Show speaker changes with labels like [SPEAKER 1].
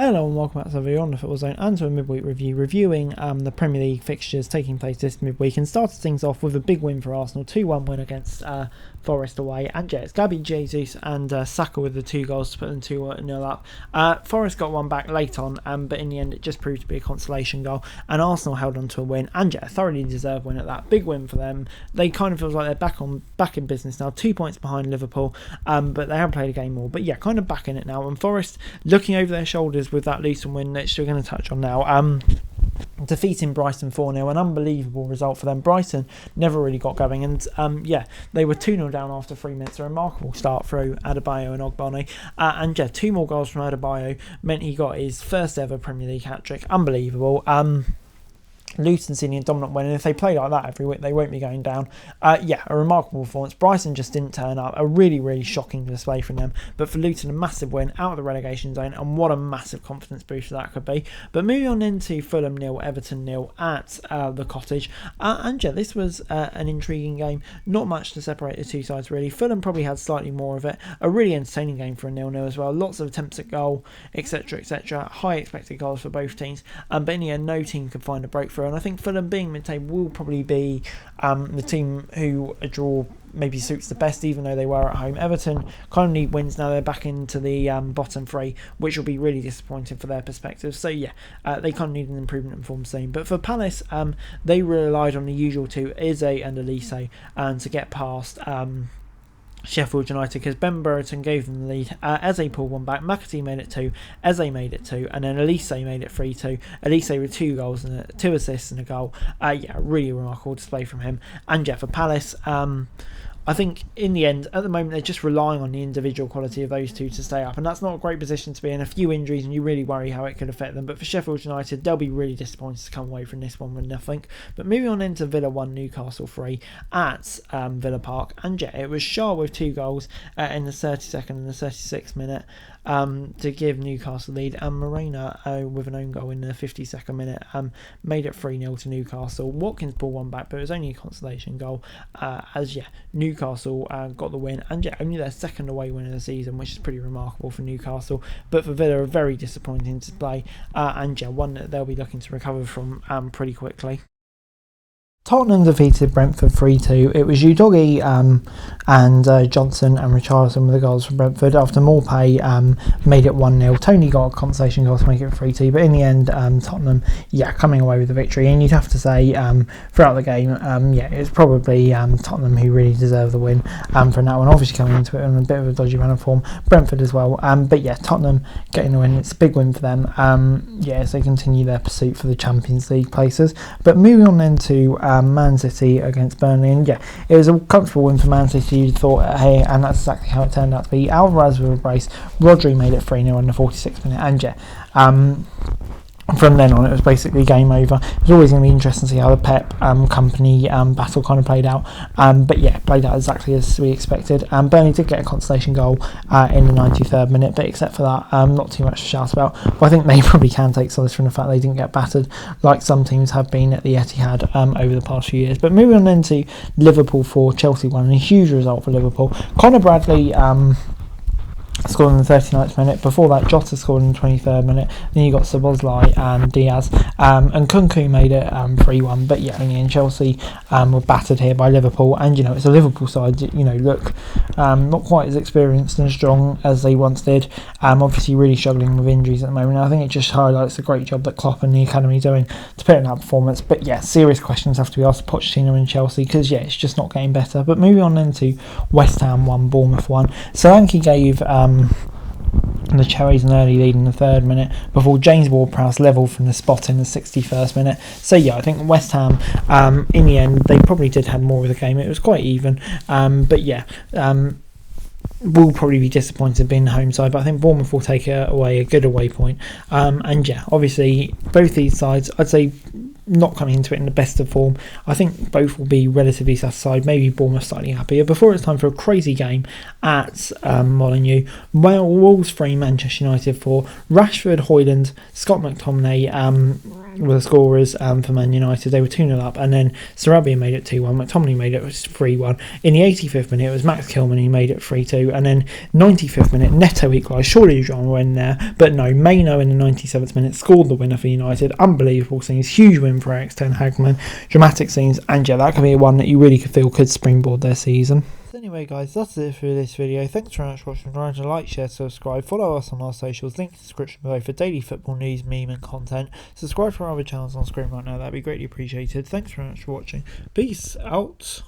[SPEAKER 1] Hello and welcome back to the video on the Football Zone and to a midweek review, reviewing the Premier League fixtures taking place this midweek, and started things off with a big win for Arsenal, 2-1 win against Forest away. And yeah, it's Gabby Jesus and Saka with the 2 goals to put them 2-0 up. Forest got one back late on, but in the end it just proved to be a consolation goal, and Arsenal held on to a win, and yeah, a thoroughly deserved win at that. Big win for them. They kind of feels like they're back in business now, 2 points behind Liverpool, but they haven't played a game more, but yeah, kind of back in it now. And Forest looking over their shoulders with that Luton win that we're going to touch on now. Defeating Brighton 4-0, an unbelievable result for them. Brighton never really got going, and yeah, they were 2-0 down after 3 minutes. A remarkable start through Adebayo and Ogbonna, and yeah, 2 more goals from Adebayo meant he got his first ever Premier League hat-trick. Unbelievable. Luton seeing a dominant win, and if they play like that every week, they won't be going down. Yeah, a remarkable performance. Brighton just didn't turn up. A really shocking display from them. But for Luton, a massive win out of the relegation zone, and what a massive confidence booster that could be. But moving on into Fulham 0, Everton 0 at the Cottage. And yeah, this was an intriguing game. Not much to separate the two sides really. Fulham probably had slightly more of it. A really entertaining game for a 0-0 as well. Lots of attempts at goal, etc, etc. High expected goals for both teams. But in the end, no team could find a breakthrough. And I think Fulham, being mid-table, will probably be the team who a draw maybe suits the best, even though they were at home. Everton kind of need wins now. They're back into the bottom 3, which will be really disappointing for their perspective. So yeah, they kind of need an improvement in form soon. But for Palace, they relied on the usual 2, Eze and Elise, to get past Sheffield United, because Ben Brereton gave them the lead. Eze pulled one back, McAtee made it 2, Eze made it 2, and then Elise made it 3-2. Elise with 2 goals and 2 assists and a goal. Yeah, really remarkable display from him. And yeah, for Palace, I think in the end, at the moment, they're just relying on the individual quality of those 2 to stay up, and that's not a great position to be in. A few injuries and you really worry how it could affect them. But for Sheffield United, they'll be really disappointed to come away from this one with nothing. But moving on into Villa 1, Newcastle 3 at Villa Park, and yeah, it was Shaw with 2 goals in the 32nd and the 36th minute to give Newcastle lead, and Morena with an own goal in the 52nd minute made it 3-0 to Newcastle. Watkins pulled one back, but it was only a consolation goal, as yeah, Newcastle got the win, and yeah, only their 2nd away win of the season, which is pretty remarkable for Newcastle. But for Villa, a very disappointing display, and yeah, one that they'll be looking to recover from pretty quickly. Tottenham defeated Brentford 3-2. It was Udogie and Johnson and Richarlison with the goals for Brentford, after Morpay made it 1-0. Tony got a compensation goal to make it 3-2, but in the end, Tottenham, yeah, coming away with the victory. And you'd have to say, throughout the game, yeah, it's probably Tottenham who really deserve the win for that one. Obviously coming into it on a bit of a dodgy run of form, Brentford as well. But yeah, Tottenham getting the win. It's a big win for them. Yeah, as they continue their pursuit for the Champions League places. But moving on then to Man City against Burnley, and yeah, it was a comfortable win for Man City, you'd thought, hey, and that's exactly how it turned out to be. Alvarez with a brace, Rodri made it 3-0 in the 46th minute, and yeah, from then on it was basically game over. It was always going to be interesting to see how the Pep company battle kind of played out, but yeah, played out exactly as we expected. Burnley did get a consolation goal in the 93rd minute, but except for that, not too much to shout about. But I think they probably can take solace from the fact they didn't get battered like some teams have been at the Etihad over the past few years. But moving on then to Liverpool 4, Chelsea 1, and a huge result for Liverpool. Conor Bradley scored in the 39th minute. Before that, Jota scored in the 23rd minute. Then you got Szoboszlai and Diaz, and Kunku made it 3-1. But yeah, in the end, Chelsea were battered here by Liverpool, and you know, it's a Liverpool side, you know, look not quite as experienced and strong as they once did. Obviously really struggling with injuries at the moment. And I think it just highlights the great job that Klopp and the academy are doing to put in that performance. But yeah, serious questions have to be asked of Pochettino and Chelsea, because yeah, it's just not getting better. But moving on then to West Ham 1, Bournemouth 1. Solanke gave the Cherries an early lead in the 3rd minute before James Ward-Prowse levelled from the spot in the 61st minute. So yeah, I think West Ham, in the end, they probably did have more of the game. It was quite even, but yeah, will probably be disappointed being the home side, but I think Bournemouth will take away a good away point. And yeah, obviously both these sides, I'd say, not coming into it in the best of form. I think both will be relatively satisfied, maybe Bournemouth slightly happier. Before it's time for a crazy game at Molineux. Wolves 3, Manchester United 4. Rashford, Højlund, Scott McTominay the scorers for Man United. They were 2-0 up, and then Sarabia made it 2-1. McTominay made it 3-1. In the 85th minute, it was Max Kilman who made it 3-2, and then 95th minute, Neto equalised. Surely Jean were in there, but no. Maino in the 97th minute scored the winner for United. Unbelievable scenes, huge win for Eric Ten Hagman. Dramatic scenes, and yeah, that could be one that you really could feel could springboard their season. So anyway guys, that's it for this video. Thanks very much for watching. Remember to like, share, subscribe, follow us on our socials, link in the description below for daily football news, meme and content. Subscribe to our other channels on screen right now, that'd be greatly appreciated. Thanks very much for watching. Peace out.